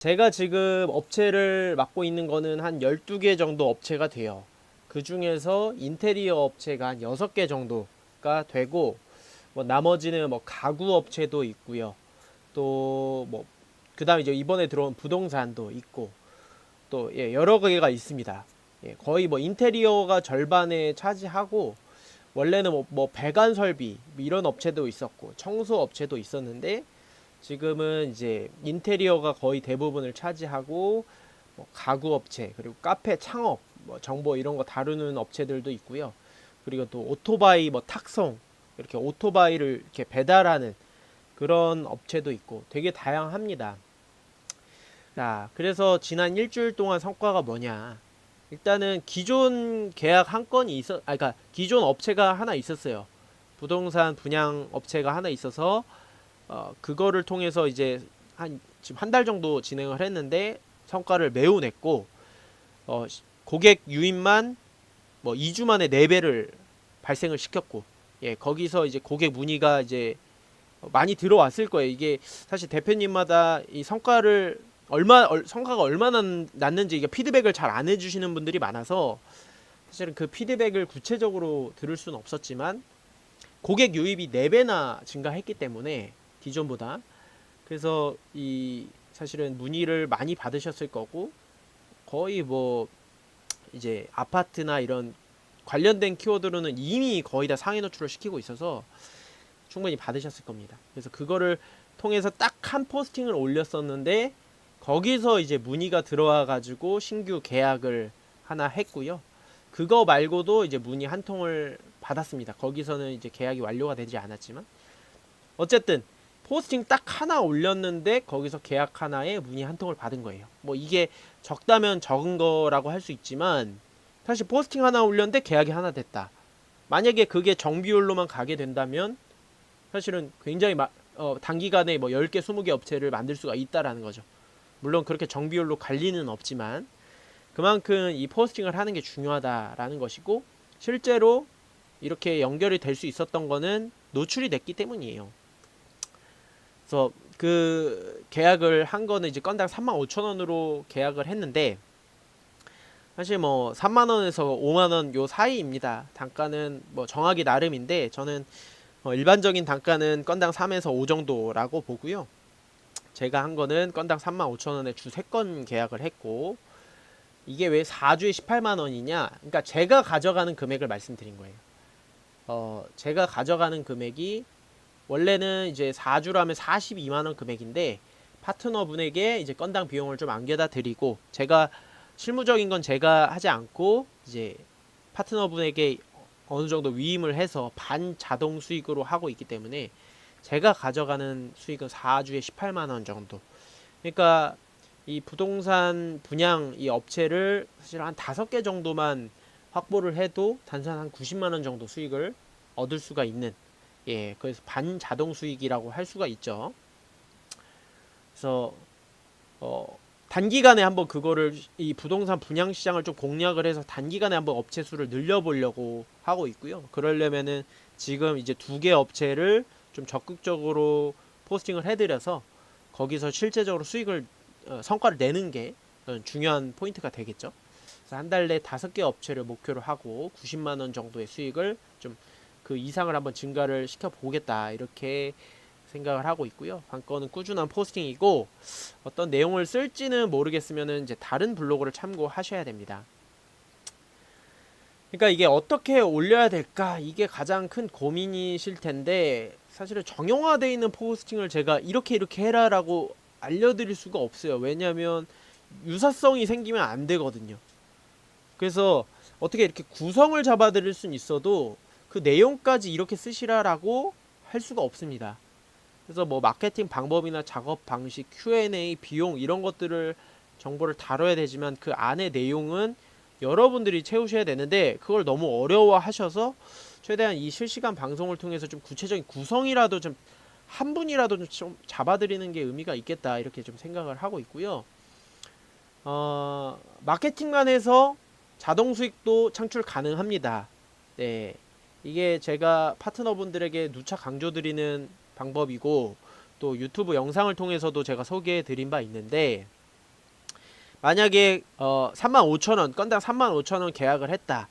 제가 지금 업체를 맡고 있는 거는 한 12개 정도 업체가 돼요. 그 중에서 인테리어 업체가 한 6개 정도가 되고, 뭐 나머지는 뭐 가구 업체도 있고요. 또 뭐, 그 다음에 이제 이번에 들어온 부동산도 있고, 또 예, 여러 개가 있습니다. 예, 거의 뭐 인테리어가 절반에 차지하고, 원래는 뭐 배관 설비 뭐 이런 업체도 있었고, 청소 업체도 있었는데, 지금은 이제 인테리어가 거의 대부분을 차지하고 뭐 가구 업체 그리고 카페 창업 뭐 정보 이런 거 다루는 업체들도 있고요. 그리고 또 오토바이 뭐 탁송 이렇게 오토바이를 이렇게 배달하는 그런 업체도 있고 되게 다양합니다. 자, 그래서 지난 일주일 동안 성과가 뭐냐? 일단은 기존 계약 한 건이 그러니까 기존 업체가 하나 있었어요. 부동산 분양 업체가 하나 있어서 그거를 통해서 이제 지금 한 달 정도 진행을 했는데 성과를 매우 냈고, 고객 유입만 뭐 2주 만에 4배를 발생을 시켰고, 예, 거기서 이제 고객 문의가 이제 많이 들어왔을 거예요. 이게 사실 대표님마다 이 성과가 얼마나 났는지 이게 피드백을 잘 안 해주시는 분들이 많아서 사실은 그 피드백을 구체적으로 들을 수는 없었지만 고객 유입이 4배나 증가했기 때문에 기존보다 그래서 이 사실은 문의를 많이 받으셨을 거고 거의 뭐 이제 아파트나 이런 관련된 키워드로는 이미 거의 다 상위 노출을 시키고 있어서 충분히 받으셨을 겁니다. 그래서 그거를 통해서 딱 한 포스팅을 올렸었는데 거기서 이제 문의가 들어와 가지고 신규 계약을 하나 했고요. 그거 말고도 이제 문의 한 통을 받았습니다. 거기서는 이제 계약이 완료가 되지 않았지만 어쨌든 포스팅 딱 하나 올렸는데 거기서 계약 하나에 문의 한 통을 받은 거예요. 뭐 이게 적다면 적은 거라고 할 수 있지만 사실 포스팅 하나 올렸는데 계약이 하나 됐다. 만약에 그게 정비율로만 가게 된다면 사실은 굉장히 단기간에 뭐 10개, 20개 업체를 만들 수가 있다라는 거죠. 물론 그렇게 정비율로 갈 리는 없지만 그만큼 이 포스팅을 하는 게 중요하다라는 것이고 실제로 이렇게 연결이 될 수 있었던 거는 노출이 됐기 때문이에요. 그래서 그 계약을 한 거는 이제 건당 35,000원으로 계약을 했는데 사실 뭐 3만원에서 5만원 요 사이입니다. 단가는 뭐 정하기 나름인데 저는 일반적인 단가는 건당 3에서 5 정도라고 보고요. 제가 한 거는 건당 35,000원에 주 3건 계약을 했고 이게 왜 4주에 18만원이냐? 그러니까 제가 가져가는 금액을 말씀드린 거예요. 제가 가져가는 금액이 원래는 이제 4주라면 42만원 금액인데 파트너분에게 이제 건당 비용을 좀 안겨다 드리고 제가 실무적인 건 제가 하지 않고 이제 파트너분에게 어느 정도 위임을 해서 반자동 수익으로 하고 있기 때문에 제가 가져가는 수익은 4주에 18만원 정도. 그러니까 이 부동산 분양 이 업체를 사실 한 5개 정도만 확보를 해도 단순 한 90만원 정도 수익을 얻을 수가 있는, 예, 그래서 반자동 수익이라고 할 수가 있죠. 그래서 단기간에 한번 그거를 이 부동산 분양 시장을 좀 공략을 해서 단기간에 한번 업체 수를 늘려보려고 하고 있고요. 그러려면은 지금 이제 2개 업체를 좀 적극적으로 포스팅을 해드려서 거기서 실제적으로 수익을 성과를 내는 게 중요한 포인트가 되겠죠. 그래서 한 달 내 5개 업체를 목표로 하고 90만 원 정도의 수익을 좀 그 이상을 한번 증가를 시켜 보겠다 이렇게 생각을 하고 있고요. 관건은 꾸준한 포스팅이고 어떤 내용을 쓸지는 모르겠으면은 이제 다른 블로그를 참고하셔야 됩니다. 그러니까 이게 어떻게 올려야 될까? 이게 가장 큰 고민이실 텐데 사실은 정형화되어 있는 포스팅을 제가 이렇게 해라라고 알려드릴 수가 없어요. 왜냐하면 유사성이 생기면 안 되거든요. 그래서 어떻게 이렇게 구성을 잡아드릴 수는 있어도 그 내용까지 이렇게 쓰시라라고 할 수가 없습니다. 그래서 뭐 마케팅 방법이나 작업 방식, Q&A, 비용 이런 것들을 정보를 다뤄야 되지만 그 안에 내용은 여러분들이 채우셔야 되는데 그걸 너무 어려워하셔서 최대한 이 실시간 방송을 통해서 좀 구체적인 구성이라도 좀 한 분이라도 좀 잡아드리는 게 의미가 있겠다 이렇게 좀 생각을 하고 있고요. 마케팅만 해서 자동 수익도 창출 가능합니다. 네, 이게 제가 파트너분들에게 누차 강조드리는 방법이고 또 유튜브 영상을 통해서도 제가 소개해 드린 바 있는데 만약에 35,000원, 건당 35,000원 계약을 했다.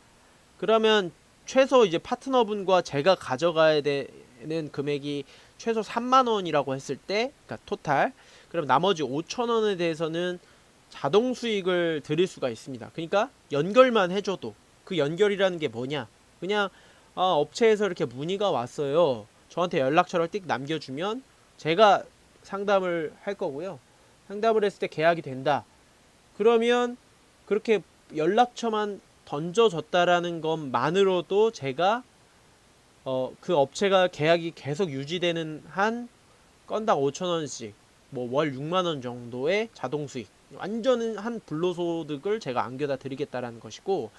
그러면 최소 이제 파트너분과 제가 가져가야 되는 금액이 최소 3만원이라고 했을 때, 그러니까 토탈. 그럼 나머지 5,000원에 대해서는 자동 수익을 드릴 수가 있습니다. 그러니까 연결만 해줘도, 그 연결이라는 게 뭐냐? 그냥 업체에서 이렇게 문의가 왔어요. 저한테 연락처를 띡 남겨주면 제가 상담을 할 거고요. 상담을 했을 때 계약이 된다. 그러면 그렇게 연락처만 던져졌다라는 것만으로도 제가 그 업체가 계약이 계속 유지되는 한 건당 5,000원씩 뭐 월 6만원 정도의 자동 수익, 완전한 불로소득을 제가 안겨다 드리겠다라는 것이고,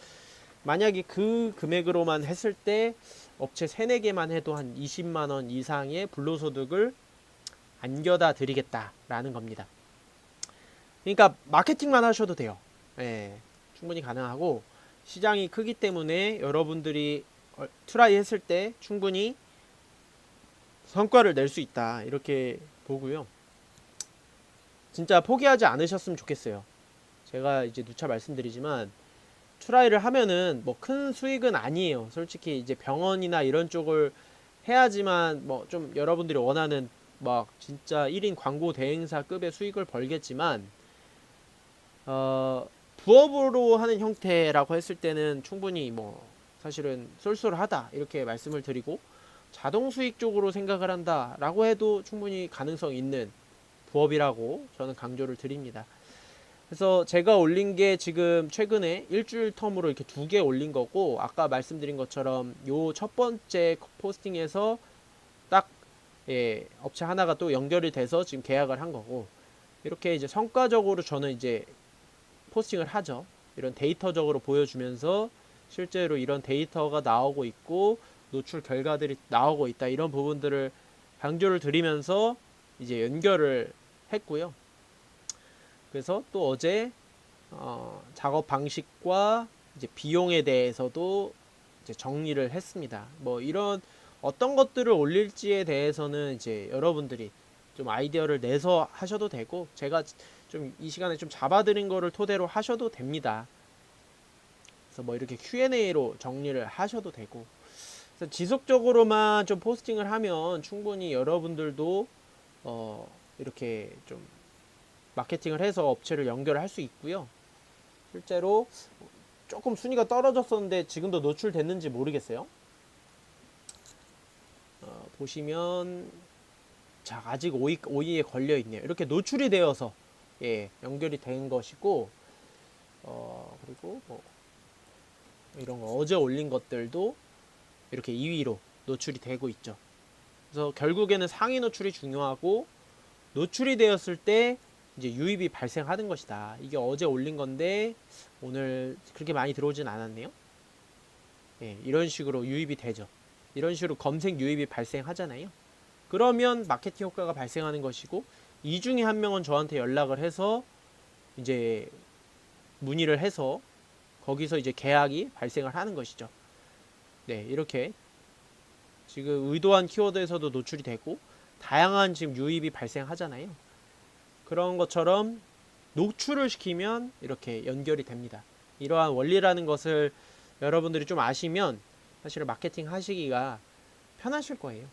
만약에 그 금액으로만 했을 때 업체 3, 4개만 해도 한 20만원 이상의 불로소득을 안겨다 드리겠다라는 겁니다. 그러니까 마케팅만 하셔도 돼요. 예, 충분히 가능하고, 시장이 크기 때문에 여러분들이 트라이 했을 때 충분히 성과를 낼 수 있다, 이렇게 보고요. 진짜 포기하지 않으셨으면 좋겠어요. 제가 이제 누차 말씀드리지만 트라이를 하면은 뭐 큰 수익은 아니에요. 솔직히 이제 병원이나 이런 쪽을 해야지만 뭐 좀 여러분들이 원하는 막 진짜 1인 광고 대행사급의 수익을 벌겠지만, 부업으로 하는 형태라고 했을 때는 충분히 뭐 사실은 쏠쏠하다, 이렇게 말씀을 드리고, 자동 수익 쪽으로 생각을 한다 라고 해도 충분히 가능성 있는 부업이라고 저는 강조를 드립니다. 그래서 제가 올린 게 지금 최근에 일주일 텀으로 이렇게 2개 올린 거고, 아까 말씀드린 것처럼 요 첫 번째 포스팅에서 딱 업체 하나가 또 연결이 돼서 지금 계약을 한 거고, 이렇게 이제 성과적으로 저는 이제 포스팅을 하죠. 이런 데이터적으로 보여주면서 실제로 이런 데이터가 나오고 있고 노출 결과들이 나오고 있다, 이런 부분들을 강조를 드리면서 이제 연결을 했고요. 그래서 또 어제 작업 방식과 이제 비용에 대해서도 이제 정리를 했습니다. 뭐 이런 어떤 것들을 올릴지에 대해서는 이제 여러분들이 좀 아이디어를 내서 하셔도 되고, 제가 좀 이 시간에 좀 잡아드린 거를 토대로 하셔도 됩니다. 그래서 뭐 이렇게 Q&A로 정리를 하셔도 되고, 그래서 지속적으로만 좀 포스팅을 하면 충분히 여러분들도 이렇게 좀 마케팅을 해서 업체를 연결할 수 있고요. 실제로 조금 순위가 떨어졌었는데 지금도 노출됐는지 모르겠어요. 보시면 자, 아직 5위에 걸려 있네요. 이렇게 노출이 되어서 연결이 된 것이고, 그리고 뭐 이런 거 어제 올린 것들도 이렇게 2위로 노출이 되고 있죠. 그래서 결국에는 상위 노출이 중요하고, 노출이 되었을 때 이제 유입이 발생하는 것이다. 이게 어제 올린 건데 오늘 그렇게 많이 들어오진 않았네요. 이런 식으로 유입이 되죠. 이런 식으로 검색 유입이 발생하잖아요. 그러면 마케팅 효과가 발생하는 것이고, 이 중에 한 명은 저한테 연락을 해서 이제 문의를 해서 거기서 이제 계약이 발생을 하는 것이죠. 네, 이렇게 지금 의도한 키워드에서도 노출이 되고 다양한 지금 유입이 발생하잖아요. 그런 것처럼 노출을 시키면 이렇게 연결이 됩니다. 이러한 원리라는 것을 여러분들이 좀 아시면 사실 마케팅 하시기가 편하실 거예요.